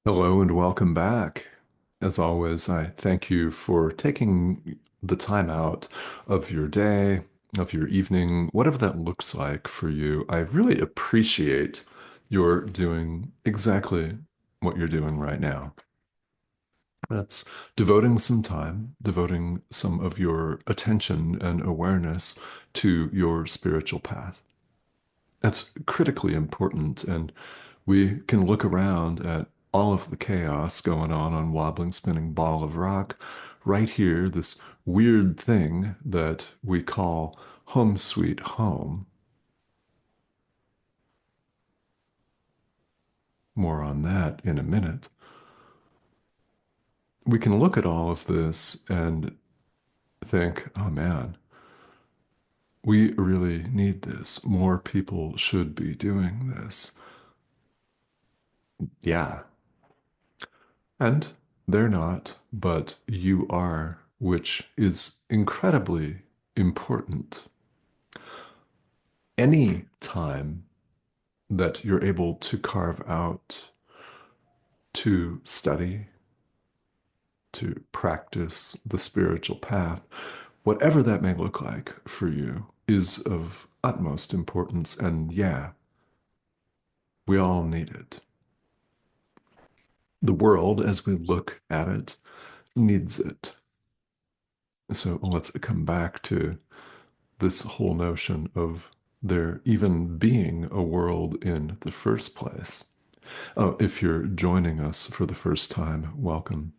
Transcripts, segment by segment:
Hello and welcome back. As always, I thank you for taking the time out of your day, of your evening, whatever that looks like for you. I really appreciate your doing exactly what you're doing right now. That's devoting some time, devoting some of your attention and awareness to your spiritual path. That's critically important. And we can look around at all of the chaos going on Wobbling Spinning Ball of Rock. Right here, this weird thing that we call home sweet home. More on that in a minute. We can look at all of this and think, oh man, we really need this. More people should be doing this. Yeah, and they're not, but you are, which is incredibly important. Any time that you're able to carve out to study, to practice the spiritual path, whatever that may look like for you, is of utmost importance. And yeah, we all need it. The world, as we look at it, needs it. So let's come back to this whole notion of there even being a world in the first place. Oh, if you're joining us for the first time, welcome.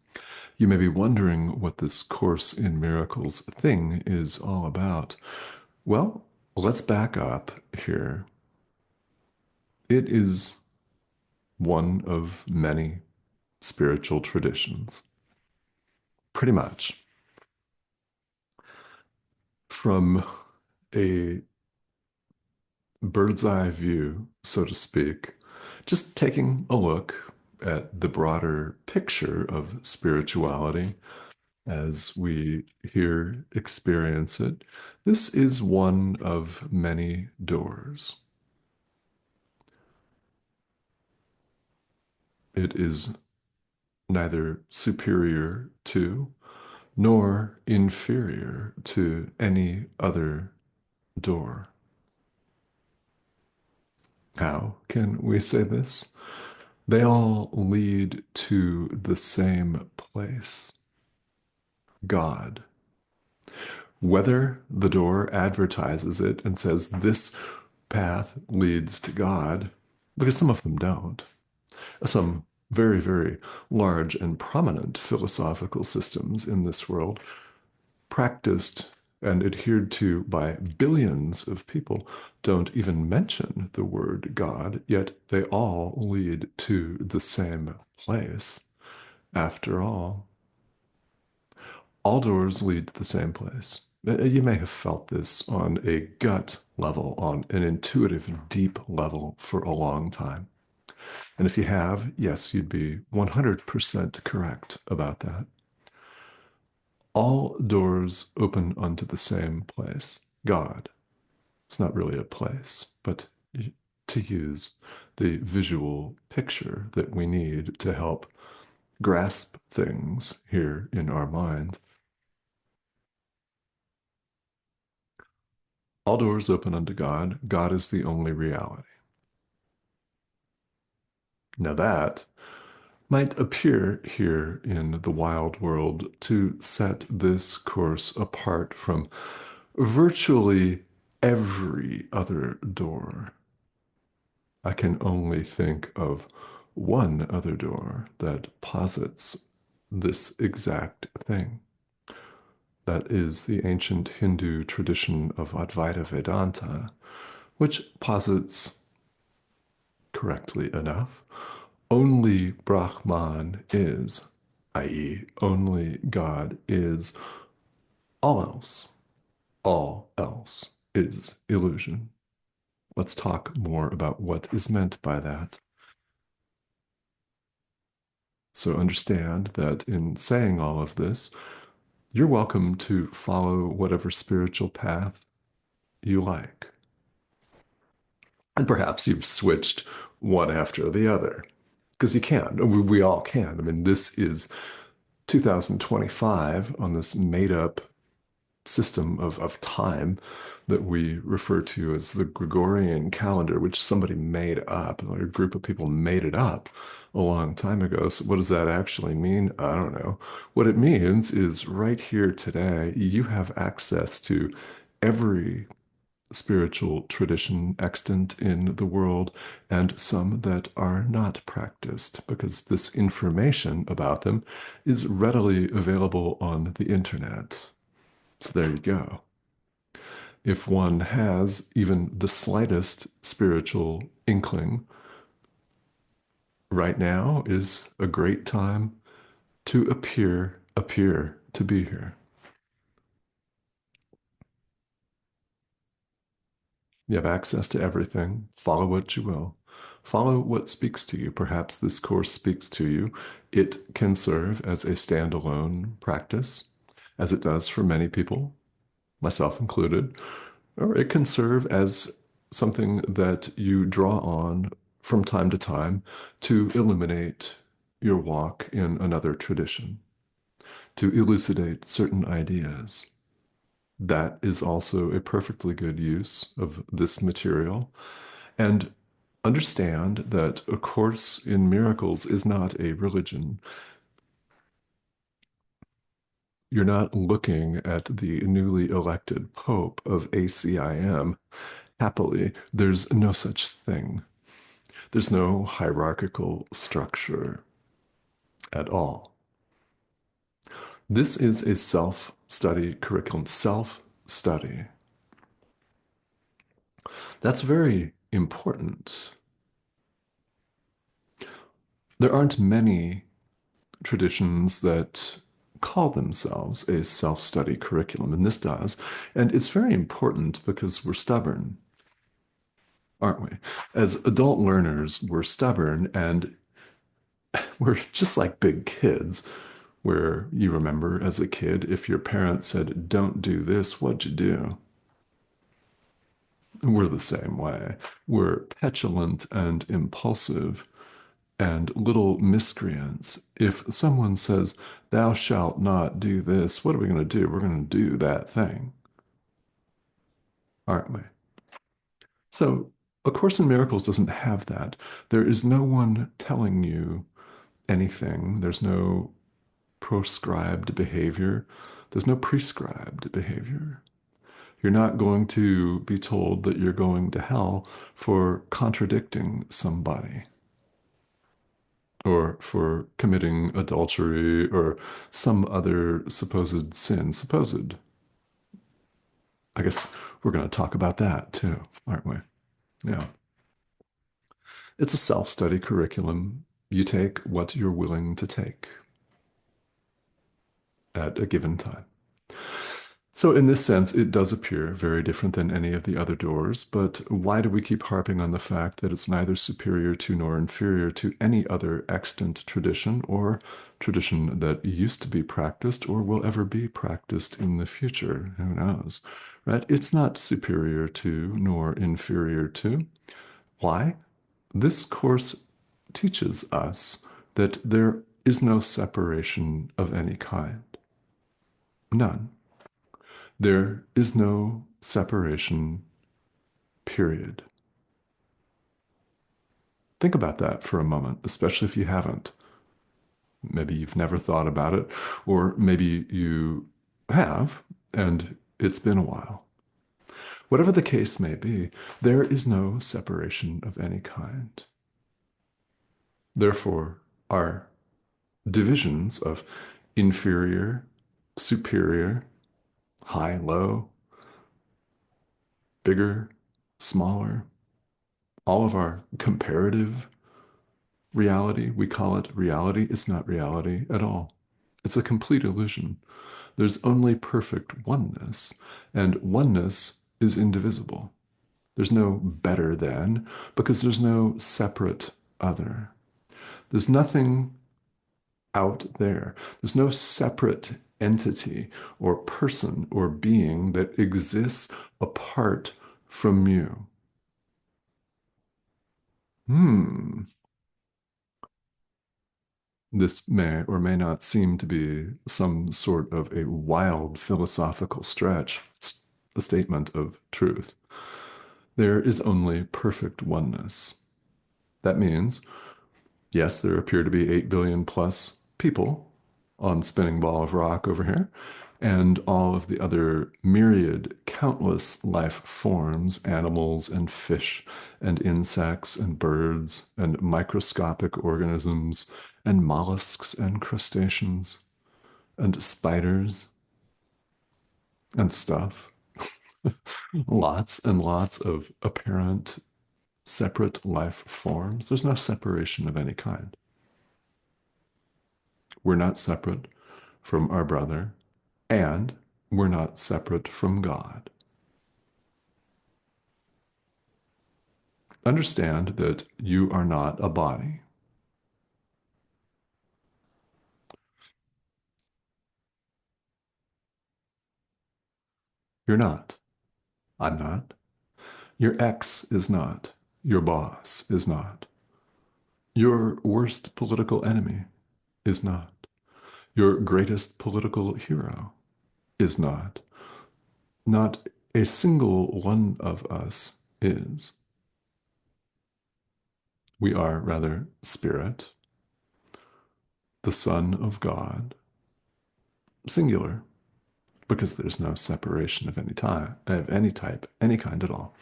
You may be wondering what this Course in Miracles thing is all about. Well, let's back up here. It is one of many spiritual traditions, pretty much. From a bird's eye view, so to speak, just taking a look at the broader picture of spirituality as we here experience it, this is one of many doors. It is neither superior to nor inferior to any other door. How can we say this? They all lead to the same place, God. Whether the door advertises it and says this path leads to God, because some of them don't. Some very, very large and prominent philosophical systems in this world, practiced and adhered to by billions of people, don't even mention the word God, yet they all lead to the same place. After all doors lead to the same place. You may have felt this on a gut level, on an intuitive, deep level for a long time. And if you have, yes, you'd be 100% correct about that. All doors open unto the same place, God. It's not really a place, but to use the visual picture that we need to help grasp things here in our mind. All doors open unto God. God is the only reality. Now that might appear here in the wild world to set this course apart from virtually every other door. I can only think of one other door that posits this exact thing. That is the ancient Hindu tradition of Advaita Vedanta, which posits, correctly enough, only Brahman is, i.e., only God is, all else is illusion. Let's talk more about what is meant by that. So understand that in saying all of this, you're welcome to follow whatever spiritual path you like. And perhaps you've switched one after the other. Because you can. We all can. I mean, this is 2025 on this made up system of time that we refer to as the Gregorian calendar, which somebody made up, like a group of people made it up a long time ago. So, what does that actually mean? I don't know. What it means is right here today, you have access to every spiritual tradition extant in the world and some that are not practiced because this information about them is readily available on the internet. So there you go. If one has even the slightest spiritual inkling, right now is a great time to appear to be here. You have access to everything. Follow what you will. Follow what speaks to you. Perhaps this course speaks to you. It can serve as a standalone practice, as it does for many people, myself included, or it can serve as something that you draw on from time to time to illuminate your walk in another tradition, to elucidate certain ideas. That is also a perfectly good use of this material. And understand that A Course in Miracles is not a religion. You're not looking at the newly elected Pope of ACIM. Happily, there's no such thing. There's no hierarchical structure at all. This is a self study curriculum, self study. That's very important. There aren't many traditions that call themselves a self study curriculum, and this does. And it's very important because we're stubborn, aren't we? As adult learners, we're stubborn and we're just like big kids, where you remember as a kid, if your parents said, don't do this, what'd you do? We're the same way. We're petulant and impulsive and little miscreants. If someone says, thou shalt not do this, what are we going to do? We're going to do that thing, aren't we? So, A Course in Miracles doesn't have that. There is no one telling you anything. There's no proscribed behavior. There's no prescribed behavior. You're not going to be told that you're going to hell for contradicting somebody or for committing adultery or some other supposed sin. Supposed. I guess we're going to talk about that too, aren't we? Yeah. It's a self-study curriculum. You take what you're willing to take at a given time. So, in this sense, it does appear very different than any of the other doors, but why do we keep harping on the fact that it's neither superior to nor inferior to any other extant tradition or tradition that used to be practiced or will ever be practiced in the future? Who knows, right? It's not superior to nor inferior to. Why? This course teaches us that there is no separation of any kind. None. There is no separation, period. Think about that for a moment, especially if you haven't. Maybe you've never thought about it, or maybe you have, and it's been a while. Whatever the case may be, there is no separation of any kind. Therefore, our divisions of inferior, superior, high, low, bigger, smaller, all of our comparative reality, we call it reality, it's not reality at all. It's a complete illusion. There's only perfect oneness, and oneness is indivisible. There's no better than because there's no separate other. There's nothing out there. There's no separate entity or person or being that exists apart from you. Hmm. this may or may not seem to be some sort of a wild philosophical stretch. It's a statement of truth. There is only perfect oneness. That means, yes, there appear to be 8 billion plus people on spinning ball of rock over here, and all of the other myriad, countless life forms, animals and fish and insects and birds and microscopic organisms and mollusks and crustaceans and spiders and stuff. Lots and lots of apparent separate life forms. There's no separation of any kind. We're not separate from our brother, and we're not separate from God. Understand that you are not a body. You're not. I'm not. Your ex is not. Your boss is not. Your worst political enemy is not. Your greatest political hero is not. Not a single one of us is. We are rather spirit, the Son of God, singular, because there's no separation of any type, any kind at all.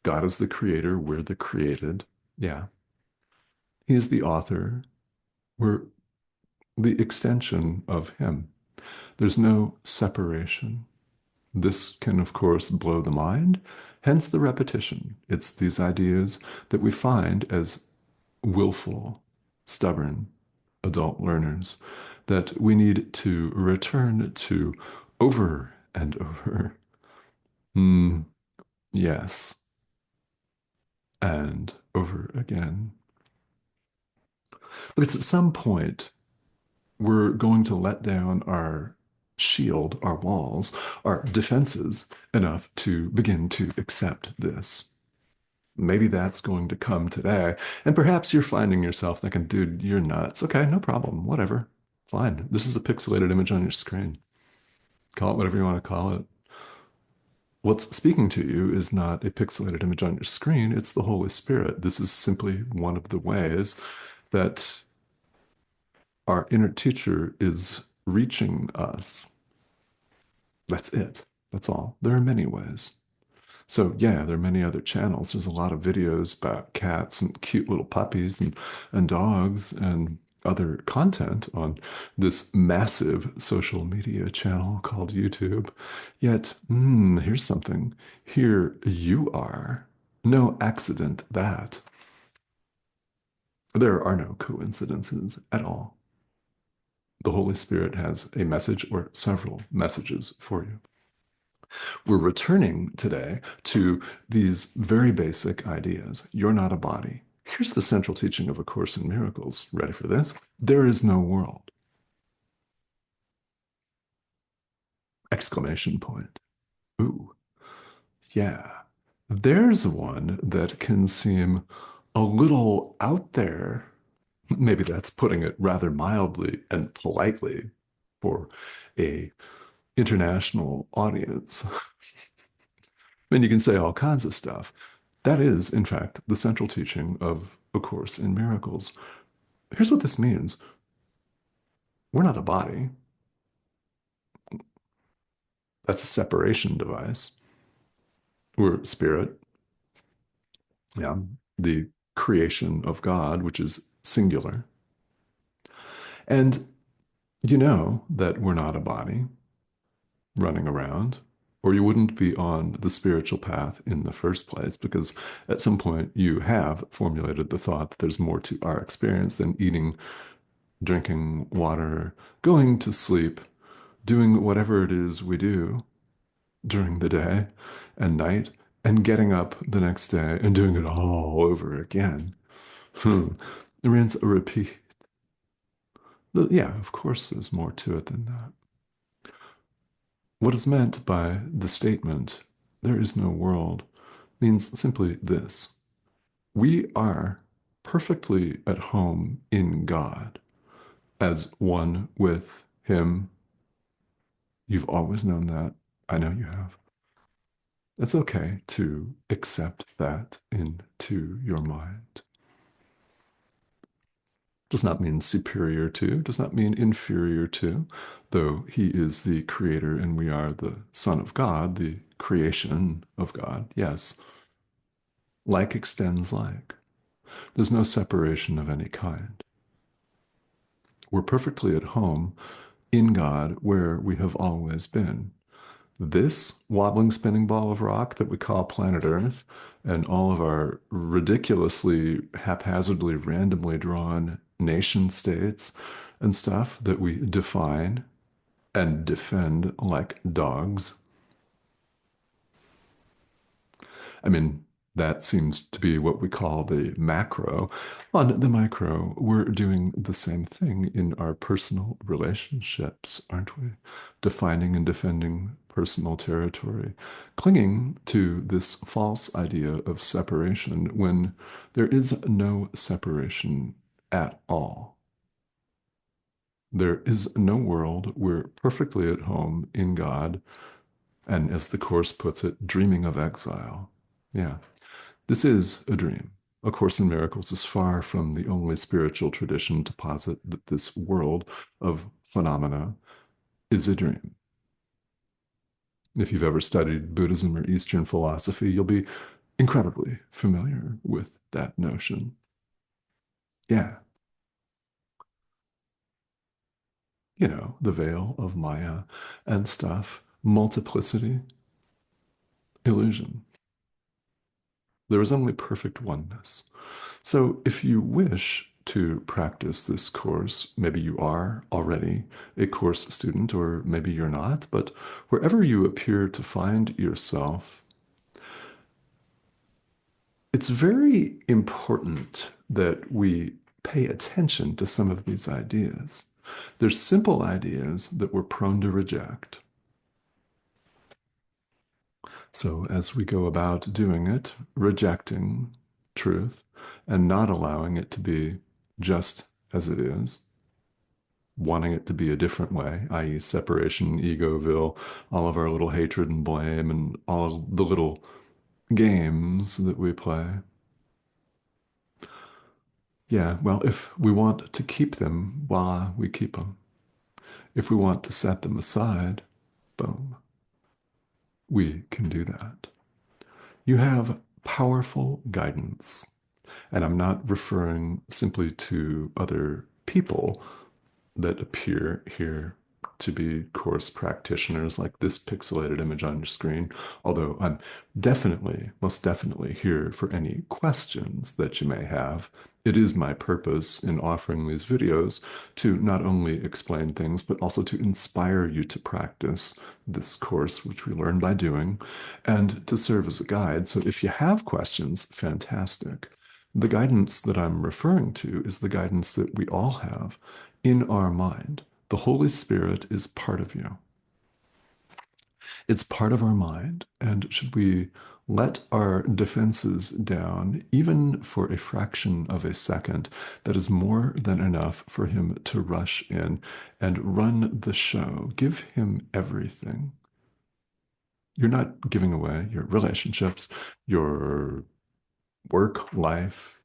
God is the creator, we're the created. Yeah. He is the author, we're the extension of him. There's no separation. This can, of course, blow the mind, hence the repetition. It's these ideas that we find as willful, stubborn adult learners that we need to return to over and over. Mm, yes, and over again. Because at some point, we're going to let down our shield, our walls, our defenses enough to begin to accept this. Maybe that's going to come today. And perhaps you're finding yourself thinking, dude, you're nuts. Okay, no problem. Whatever. Fine. This is a pixelated image on your screen. Call it whatever you want to call it. What's speaking to you is not a pixelated image on your screen, it's the Holy Spirit. This is simply one of the ways that our inner teacher is reaching us. That's it. That's all. There are many ways. So yeah, there are many other channels. There's a lot of videos about cats and cute little puppies and dogs and other content on this massive social media channel called YouTube. Yet, here's something. Here you are. No accident that. There are no coincidences at all. The Holy Spirit has a message or several messages for you. We're returning today to these very basic ideas. You're not a body. Here's the central teaching of A Course in Miracles. Ready for this? There is no world. Exclamation point. Ooh, yeah. There's one that can seem a little out there. Maybe that's putting it rather mildly and politely for a international audience. And you can say all kinds of stuff. That is, in fact, the central teaching of A Course in Miracles. Here's what this means. We're not a body. That's a separation device. We're spirit, yeah, the creation of God, which is singular. And you know that we're not a body running around, or you wouldn't be on the spiritual path in the first place, because at some point you have formulated the thought that there's more to our experience than eating, drinking water, going to sleep, doing whatever it is we do during the day and night, and getting up the next day and doing it all over again. Rinse, repeat. Yeah, of course, there's more to it than that. What is meant by the statement, there is no world, means simply this. We are perfectly at home in God, as one with Him. You've always known that. I know you have. It's okay to accept that into your mind. Does not mean superior to, does not mean inferior to, though He is the creator and we are the Son of God, the creation of God. Yes, like extends like. There's no separation of any kind. We're perfectly at home in God where we have always been. This wobbling spinning ball of rock that we call planet Earth and all of our ridiculously haphazardly randomly drawn nation states and stuff that we define and defend like dogs. I mean, that seems to be what we call the macro. On the micro, we're doing the same thing in our personal relationships, aren't we? Defining and defending personal territory, clinging to this false idea of separation when there is no separation at all. There is no world. We're perfectly at home in God, and as the Course puts it, dreaming of exile. Yeah. This is a dream. A Course in Miracles is far from the only spiritual tradition to posit that this world of phenomena is a dream. If you've ever studied Buddhism or Eastern philosophy, you'll be incredibly familiar with that notion. Yeah, the veil of Maya and stuff, multiplicity, illusion. There is only perfect oneness. So, if you wish to practice this course, maybe you are already a course student, or maybe you're not, but wherever you appear to find yourself, it's very important that we pay attention to some of these ideas. There's simple ideas that we're prone to reject. So, as we go about doing it, rejecting truth and not allowing it to be just as it is, wanting it to be a different way, i.e., separation, egoville, all of our little hatred and blame, and all of the little games that we play. Yeah, well, if we want to keep them, voila, we keep them. If we want to set them aside, boom, we can do that. You have powerful guidance. And I'm not referring simply to other people that appear here to be course practitioners like this pixelated image on your screen, although I'm definitely, most definitely here for any questions that you may have. It is my purpose in offering these videos to not only explain things, but also to inspire you to practice this course, which we learn by doing, and to serve as a guide. So if you have questions, fantastic. The guidance that I'm referring to is the guidance that we all have in our mind. The Holy Spirit is part of you. It's part of our mind. And should we let our defenses down, even for a fraction of a second, that is more than enough for him to rush in and run the show. Give him everything. You're not giving away your relationships, your work, life,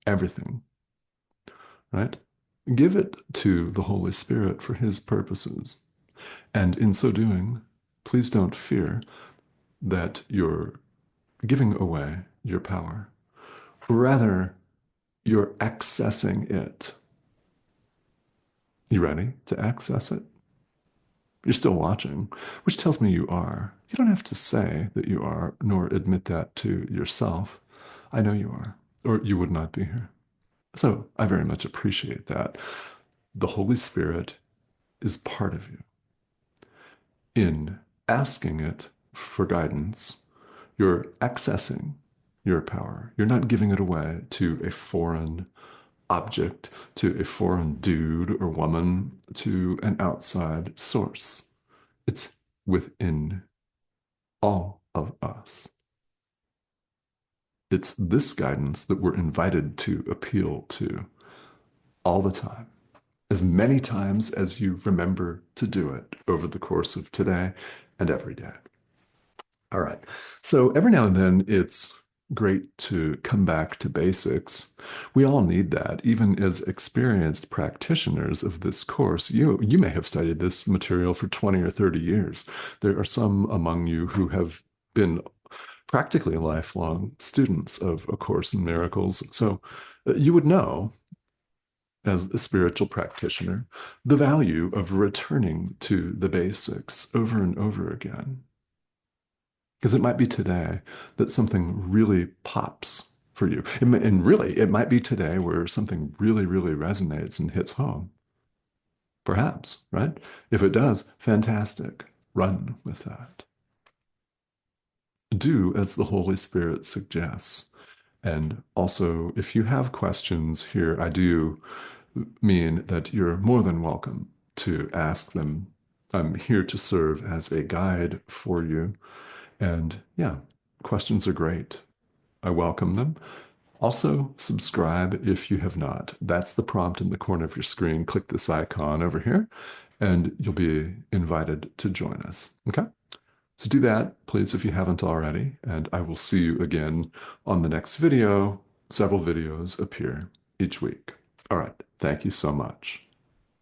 everything, right? Give it to the Holy Spirit for his purposes. And in so doing, please don't fear that you're giving away your power. Rather, you're accessing it. You ready to access it? You're still watching, which tells me you are. You don't have to say that you are, nor admit that to yourself. I know you are, or you would not be here. So I very much appreciate that. The Holy Spirit is part of you. In asking it for guidance, you're accessing your power. You're not giving it away to a foreign object, to a foreign dude or woman, to an outside source. It's within all of us. It's this guidance that we're invited to appeal to. all the time, as many times as you remember to do it over the course of today and every day. All right. So every now and then it's great to come back to basics. We all need that, even as experienced practitioners of this course. You may have studied this material for 20 or 30 years. There are some among you who have been practically lifelong students of A Course in Miracles. So you would know, as a spiritual practitioner, the value of returning to the basics over and over again. Because it might be today that something really pops for you. And really, it might be today where something really, really resonates and hits home. Perhaps, right? If it does, fantastic. Run with that. Do as the Holy Spirit suggests. And also, if you have questions here, I do mean that you're more than welcome to ask them. I'm here to serve as a guide for you. And yeah, questions are great. I welcome them. Also, subscribe if you have not. That's the prompt in the corner of your screen. Click this icon over here, and you'll be invited to join us. Okay? So do that, please, if you haven't already, and I will see you again on the next video. Several videos appear each week. All right. Thank you so much.